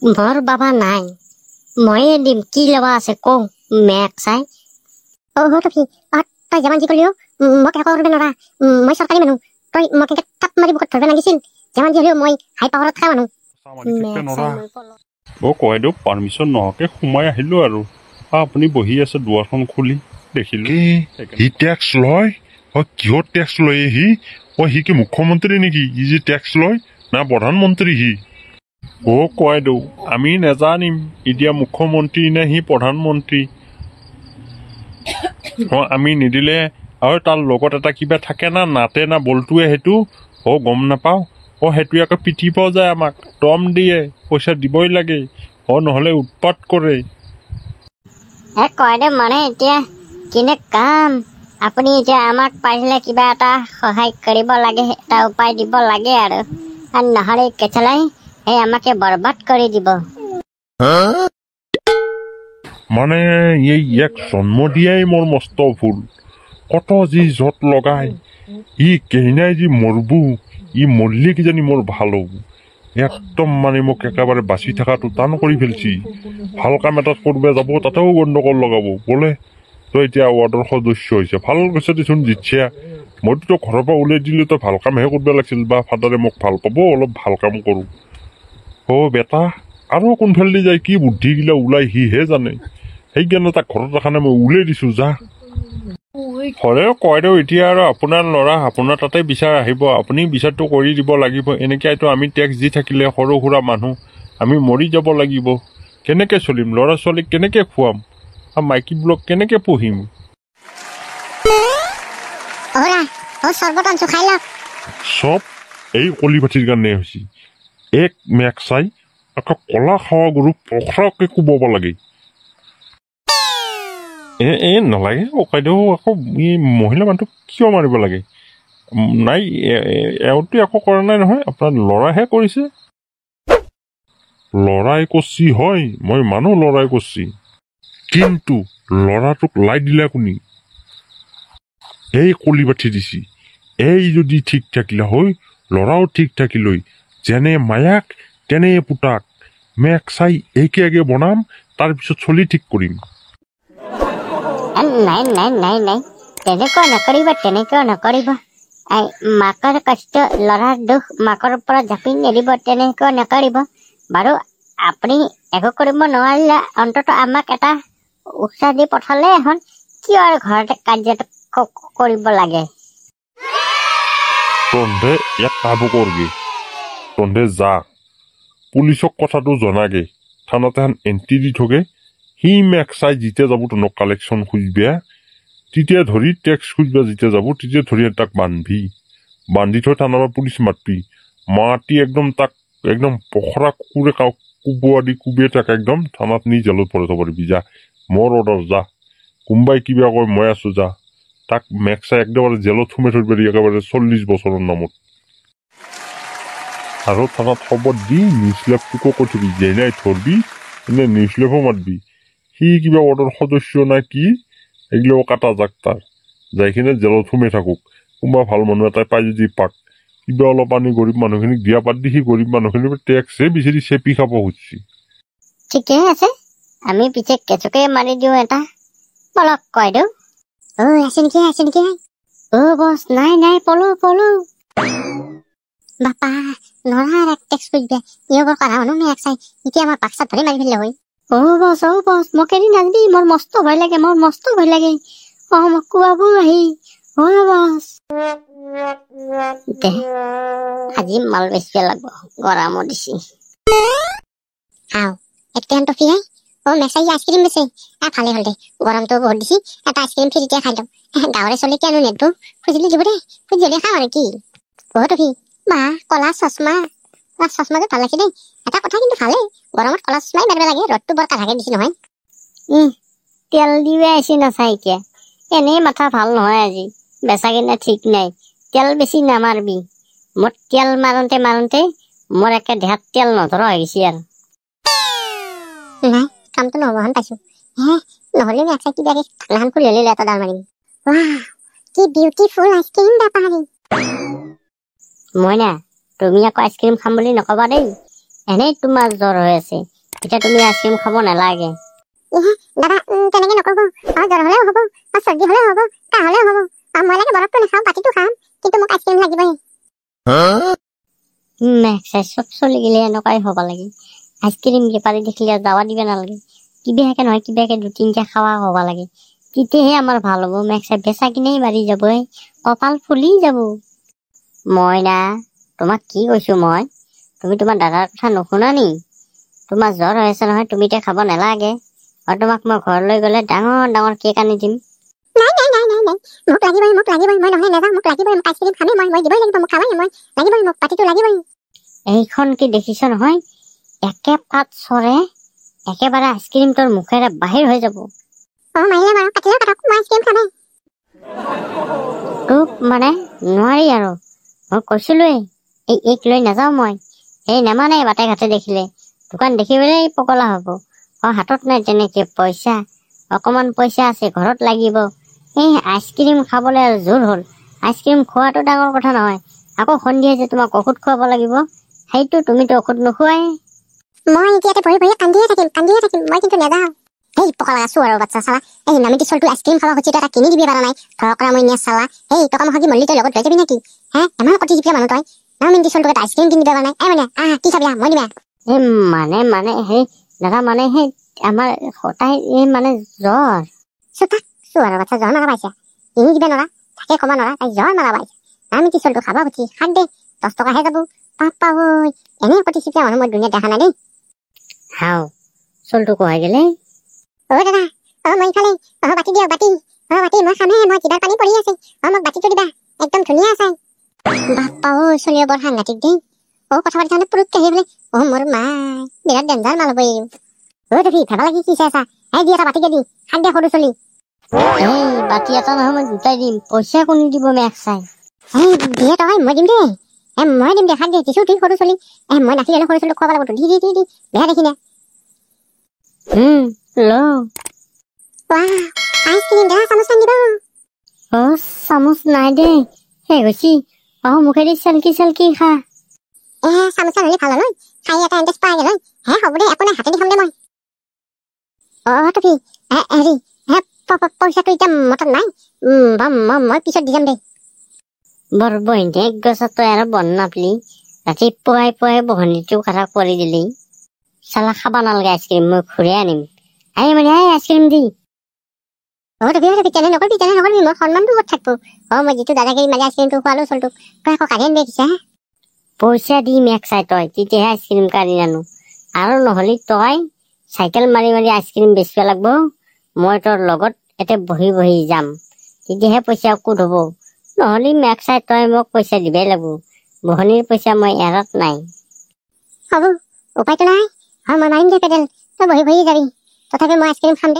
মোৰ বাবা নাই, ময়ে দিম। কি ল'বা আছে কওঁ মেক চাই। টফি তই যিমান যি কৰিলেও মোক একো কৰিব নোৱাৰা। মই চৰকাৰী মানুহ, তই মোক এনেকে থাপ মাৰি বুকুত ধৰিব লাগিছিল। যিমান যি হ'লেও মই হাই পাৱাৰত থকা মানুহ। কয়দেউ পাৰ্মিশ্যন নোহোৱাকে সোমাই আহিলো আৰু আপুনি বহি আছে দুৱাৰখন খুলি দেখিলো। সি টেক্স লয়? কিহত টেক্স লয় সি কি মুখ্যমন্ত্ৰী নেকি? ই যে টেক্স লয় না প্ৰধানমন্ত্ৰী সি? কয়দেউ আমি নেজানিম এতিয়া মুখ্যমন্ত্ৰী নে সি প্ৰধানমন্ত্ৰী। আমি নিদিলে আৰু তাৰ লগত এটা কিবা থাকে না নাতে না বলটোৱে সেইটো গম নাপাওঁ। সেইটো আকৌ পিটিব যায়, আমাক দম দিয়ে, পইচা দিবই লাগে। নহ'লে উৎপাত কৰে। কয়দেউ মানে এতিয়া কিনে কাম আপুনি এতিয়া আমাক পাৰিলে কিবা এটা সহায় কৰিব লাগে, এটা উপায় দিব লাগে আৰু নহ'লে কেচলাই আমাকে বৰবাদ কৰি দিব। মানে ইয়াক জন্ম দিয়াই মোৰ মস্ত ভুল। কত যি যত লগাই কেইনাই যি মৰবো, মৰলি কিজানি মোৰ ভাল হ'ব। একদম মানে মোক একেবাৰে বাচি থকাটো টান কৰি ফেলছি। ভাল কাম এটাত কৰিব যাব তাতেও গণ্ডগোল লগাব বোলে। তই এতিয়া ৱাৰ্ডৰ সদস্য হৈছে, ভাল কৈছে দেচোন জিতছে। মইতো ঘৰৰ পৰা উলিয়াই দিলে তই ভাল কামহে কৰিব লাগিছিল, বা ফাদাৰে মোক ভাল পাব অলপ ভাল কাম কৰোঁ। বেটা আৰু কোনফালেদি যায় কি বুদ্ধিগিলা ওলাই সিহে জানে। সেইকাৰণে তাক ঘৰত ৰখা নাই, মই উলিয়াই দিছোঁ যা। হ'লেও কয়দেউ এতিয়া আৰু আপোনাৰ ল'ৰা, আপোনাৰ তাতে বিচাৰ আহিব, আপুনি বিচাৰটো কৰি দিব লাগিব। এনেকৈতো আমি টেক্স দি থাকিলে সৰু সুৰা মানুহ আমি মৰি যাব লাগিব। কেনেকৈ চলিম? ল'ৰা ছোৱালীক কেনেকৈ খুৱাম? মাইকীবোৰক কেনেকৈ পুহিম? চব এই কলিপাঠিৰ কাৰণে হৈছে। এক মেক চাই আকৌ কলা খাৱা গৰু পখৰাকে কোবাব লাগে। নালাগে ককাইদেউ, আকৌ মহিলা মানুহটোক কিয় মাৰিব লাগে? নাই এওঁতো একো কৰা নাই নহয়, আপোনাৰ ল'ৰাহে কৰিছে। ল'ৰাই কৰছি হয়, মই মানুহ ল'ৰাই কৰছি, কিন্তু ল'ৰাটোক লাই দিলা কোনি? এই কলিপাঠি দিছি। এই যদি ঠিক থাকিলা হয়, ল'ৰাও ঠিক থাকিল হয়। যেনে মায়াক তেনে পুতাক। মেক চাই এইকে আগে বনাম, তাৰপিছত চলি ঠিক কৰিম। নাই নাই নাই নাই, তেনেকুৱা নকৰিব। মাকৰ কষ্ট ল'ৰাৰ দুখ মাকৰ ওপৰত জাপি নিদিব, তেনেকুৱা নকৰিব বাৰু। আপুনি একো কৰিব নোৱাৰিলে অন্তত আমাক এটা উৎসাহ দি পঠালে এখন। কিয় আৰু ঘৰতে কাৰ্যটো কৰিব লাগে? তহঁতে এক কাম কৰগে, তহঁতে যা পুলিচক কথাটো জনাগে, থানাতে এখন এণ্ট্ৰি দি থগে। সি মেক চাই যেতিয়া যাব তহঁতক কালেকশ্যন খুজিবা, তেতিয়া ধৰি টেক্স খুজিবা যেতিয়া যাব, তেতিয়া ধৰি তাক বান্ধি থৈ থানাৰ পৰা পুলিচ মাতি একদম তাক একদম পখৰা কুকুৰে কোবোৱা দি কোবে তাক একদম থানাত নি জেলত ভৰাই থব পাৰিবি। যা, মোৰ অৰ্ডাৰ, যা। কোনোবাই কিবা কয় মই আছো, যা। তাক মেক চাই একেবাৰে জেলত সোমাই থৈ পাৰি একেবাৰে 40 বছৰৰ নামত। আৰু থানাত খবৰ দি নিউজ লেপটোকো কৈ থবি, যেনাই ধৰবি এনে নিউজ লেপো মাতবি। সি কিবা অৰ্ডাৰ সদস্য নাই কি এইগিলাও কাটা যাক, তাৰ যাই কিনে জেলত সোমাই থাকক। কোনোবা ভাল মানুহ এটাই পাই যদি পাক, কিবা অলপ আনি গৰীব মানুহখিনিক দিয়া বাদ দি সি গৰীব মানুহখিনিৰ টেক্সহে বিচাৰি চেপি খাব খুজিছে। ঠিকে আছে, আমি পিছে কেঁচুকে মাৰি দিওঁ এটা। পলক কয়দেউ। আছে নেকি? বছ নাই, পলো। বাপা নৰাৰ এক টেক্স খুজিবা, ইয়গৰ কৰা মানুহ মেক চাই এতিয়া আমাৰ বাক্সাত ধৰি মাৰি ফেললে হয়। বছ মোক এৰি নাযাবি, মোৰ মস্ত ভয় লাগে। মোক কোৱাব আহি। বছ দে আজি মাল বেচিব লাগব, গৰমো দিছি। একটা টফি হে। মেচাই আইচক্ৰীম বেচে। ভালে হ'ল দে, গৰমটো বহুত দিছি, এটা আইচক্ৰীম ফ্ৰীতে খাই লওঁ। গাঁৱৰে চলি কিয়নো নেদবো, খুজিলে দিব দে, খুজিলে খাওঁ আৰু কি। টফি বা কলা চশমা ভাল লাগিছে দেই। এটা কথা কিন্তু ভালেই, গৰমত কলা চশমাই মাৰিব লাগে, ৰ'দটো বৰ কাঢ়াকে দিছি নহয়। তেল দিবে আহিছি নাচাই এতিয়া, এনেই মাথা ভাল নহয় আজি, বেচা কিনা ঠিক নাই। তেল বেছি নামাৰবি, মোৰ তেল মাৰোতে মোৰ একে দেহাত তেল নধৰা হৈ গৈছে আৰু। নাই কামটো নহব হান পাইছো। নহলে মেক চাই কিবা ধান খুলি হলে এটা ডাল মাৰিম। কি বিউটিফুল আইচক্ৰীম বেপাৰী। মইনা, তুমি আকৌ আইচক্ৰীম খাম বুলি নকবা দেই, এনেই তোমাৰ জ্বৰ হৈ আছে। এতিয়া তুমি আইচক্ৰীম খাব নালাগে। দাদা তেনেকে নকব। জ্বৰ হলেও হ'ব, চৰ্দি হলেও হ'ব, কাহ হলেও হ'ব। মই লাগে বৰফটো নাখাওঁ, বাতিটো খাম, কিন্তু মোক আইচক্ৰীম লাগিবই। মেক্সাই চব চলি গেলে এনেকুৱাই হ'ব লাগে। আইচক্ৰীম বেপাৰী দেখিলে যাৱা দিব নালাগে। কিবাকে নহয় কিবাকে 2-3টা খাৱা হ'ব লাগে, তেতিয়াহে আমাৰ ভাল হ'ব। মেক্সাই বেচা কিনেই বাঢ়ি যাব, কপাল ফুলি যাব। মই না তোমাক কি কৈছো মই, তুমি তোমাৰ দাদাৰ কথা নুশুনা নি? তোমাৰ জ্বৰ হৈ আছে নহয়, তুমি এতিয়া খাব নালাগে। আৰু তোমাক মই ঘৰলৈ গলে ডাঙৰ ডাঙৰ কেক আনি দিম। নাই মোক লাগিবই, মই নহয় নাযাওঁ, মোক লাগিবই, মোক আইচক্ৰীম খামেই, মই দিবই লাগিব, মোক খাবই, মই লাগিবই, মোক পাতিটো লাগিবই। এইখন কি দেখিছ নহয়, একে পাত চৰে একেবাৰে আইচক্ৰীম তোৰ মুখেৰে বাহিৰ হৈ যাব। মাৰিলে মাৰক, কাটিলেও কাটক, মই আইচক্ৰীম খামেই। তোক মানে নোৱাৰি আৰু, মই কৈছিলোৱেই এইক লৈ নাযাওঁ মই। এই নেমানে বাটে ঘাটে দেখিলে, দোকান দেখিবলৈ পগলা হব। হাতত নাই তেনেকে পইচা, অকমান পইচা আছে ঘৰত লাগিব। এই আইচক্ৰীম খাবলৈ আৰু জোৰ হ'ল। আইচক্ৰীম খোৱাটো ডাঙৰ কথা নহয়, আকৌ সন্ধিয়া যে তোমাক ঔষধ খুৱাব লাগিব, সেইটো তুমিতো ঔষধ নোখোৱাই। মই এতিয়াতে ভৰি ভৰি কান্দিয়ে থাকিম, মই কিন্তু নাযাওঁ। এই পকলা চোৱাৰৰ বাচ্চা চালা, এই নামিতি চলটো আইচক্ৰীম খাব খুজি এটা কিনি দিবি পাৰা নাই, ঘৰৰ পৰা মই নিয়া চালা। এই টকা মহাগি মল্লি তই লগত লৈ যাবি নেকি? ইমান কটি জিপিয়া মানুহ তই, নামিতি চলটোক এটা আইচক্ৰীম কিনি দিব পাৰা নাই। মানে কি চাবি মই দিবা। এই মানে সেই দাদা, মানে সেই আমাৰ তাই এই মানে জ্বৰ। চোৱাৰৰ বাচ্চা জ্বৰ মাৰা পাইছা, কিনি দিবা নৰা, থাকে কবা নৰা, তাই জ্বৰ মাৰা পাইছা। নামিতি চলটো খাবা খুজি শাক দে, 10 টকাহে যাব। পাপা ঐ, এনে কটি চিপিয়া মানুহ মই দুনিয়াত দেখা নাই দেই। হাও চলটো কোহাই গেলে। দাদা, মই ইফালে, বাতি দিয়ক, বাতি মই খামহে, মই জিভাৰ পানী পৰি আছে, মোক বাতিটো দিবা, একদম ধুনীয়া আছে। বাপ্পা চলিয়ে বৰ সাংঘাতিক দেই। কথা পাতি থাকোঁতে পুৰুতকে আহি বোলে, মোৰ মাই বিৰাট ডেঞ্জাৰ মাল হ'ব এই। তুমি ভেবা লাগি কি চাইছা? দি এটা বাতিকে দি শাক দিয়া সৰু চলি। এই বাতি এটা নহয়, মই দুটাই দিম, পইচা কোনি দিব মেক্সাই? দিয়ে তই, মই দিম দেই, মই দিম দে, শাক দিয়ে দিছো ঠিক সৰু চলি। মই নাছিল সৰু চলিক খুৱাব লাগিব, দি বেয়া দেখি নে? ল আইচক্ৰীম দে, চামুচ দিব। চামুচ নাই দে, সেই গৈছি। মুখেদি চেলকি খা। চামুচ হলে ভাল হয়, খাই এটা এণ্টেজ পাই গেল। হ'ব দে, একো নাই, হাতে দি খাম দে মই। তুমি হেৰি পইচাটো এতিয়া মতত নাই, মই পিছত দি যাম দে। বৰ বহিনী এক গছত তই আৰু বন নাপলি, ৰাতিপুৱাই পুৱাই বহনীটো কথা কৰি দিলি। চালা খাবা নালাগে আইচক্ৰীম, মই ঘূৰাই আনিম। মানে আইচক্ৰীম দি তেনে নকৰিবি, মই সন্মানটো ক'ত থাকবো। মই যিটো দাদাগিৰি মাৰি আইচক্ৰীমটো খোৱালো চলটোক, তই আকৌ কাঢ়ি আনিবি দিছা। পইচা দি মেক্সাই তই, তেতিয়াহে আইচক্ৰীম কাঢ়ি আনো। আৰু নহলে তই চাইকেল মাৰি মাৰি আইচক্ৰীম বেচিব লাগব, মই তোৰ লগত এতে বহি বহি যাম, তেতিয়াহে পইচা ক'ত হব। নহলে মেক্সাই তই মোক পইচা দিবই লাগব, বহনীৰ পইচা মই এৰাত নাই। হ'ব, উপায়তো নাই, মই মাৰিম দে পেডেল, তই বহি বহি যাবি, তথাপি মই আইচক্ৰীম খাম দে।